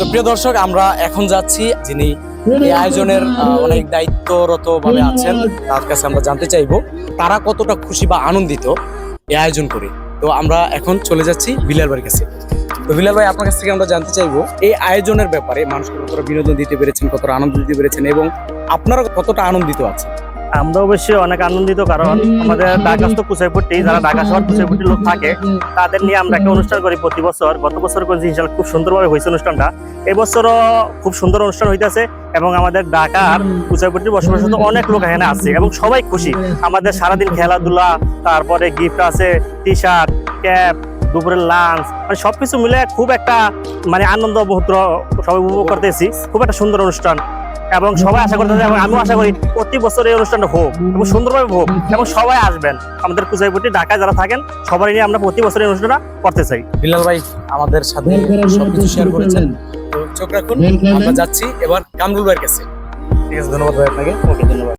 তো প্রিয় দর্শক, আমরা এখন যাচ্ছি যিনি এই আয়োজনের অনেক দায়িত্বরত ভাবে আছেন, তার কাছে আমরা জানতে চাইবো তারা কতটা খুশি বা আনন্দিত এই আয়োজন করে। তো আমরা এখন চলে যাচ্ছি বিলাল ভাইয়ের কাছে। তো বিলাল ভাই, আপনার কাছ থেকে আমরা জানতে চাইবো এই আয়োজনের ব্যাপারে মানুষকে কতটা বিনোদন দিতে পেরেছেন, কতটা আনন্দ দিতে পেরেছেন এবং আপনারা কতটা আনন্দিত আছেন। আমরা অবশ্যই অনেক আনন্দিত, কারণ আমাদের ঢাকাস্থ কুচাইপট্টি, যারা ঢাকা শহর কুচাইপট্টি লোক থাকে তাদের নিয়ে আমরা একটা অনুষ্ঠান করি প্রতি বছর। গত বছর করেছি, ইনশাআল্লাহ খুব সুন্দরভাবে হয়েছে অনুষ্ঠানটা। এবছরও খুব সুন্দর অনুষ্ঠান হইতেছে এবং আমাদের ঢাকার কুচাইপট্টির বসবাসরত অনেক লোক এখানে আছে এবং সবাই খুশি। আমাদের সারাদিন খেলাধুলা, তারপরে গিফট আছে, টি শার্ট, ক্যাপ, দুপুরের লাঞ্চ, মানে সবকিছু মিলে খুব একটা আনন্দ মুহূর্ত সবাই উপভোগ করতেছি। খুব একটা সুন্দর অনুষ্ঠান এবং সবাই আশা করতেছে এবং আমিও আশা করি প্রতি বছর এই অনুষ্ঠানটা হোক এবং সুন্দরভাবে হোক এবং সবাই আসবেন। আমাদের কুচাইপট্টি ঢাকায় যারা থাকেন সবাই নিয়ে আমরা প্রতি বছর এই অনুষ্ঠানটা করতে চাই। বিলাল ভাই আমাদের সাথে সবকিছু শেয়ার করেছেন, তো চোখ রাখুন, আমরা যাচ্ছি এবার কামরুল ভাইয়ের কাছে। ঠিক আছে, ধন্যবাদ ভাই আপনাকে। ওকে, ধন্যবাদ।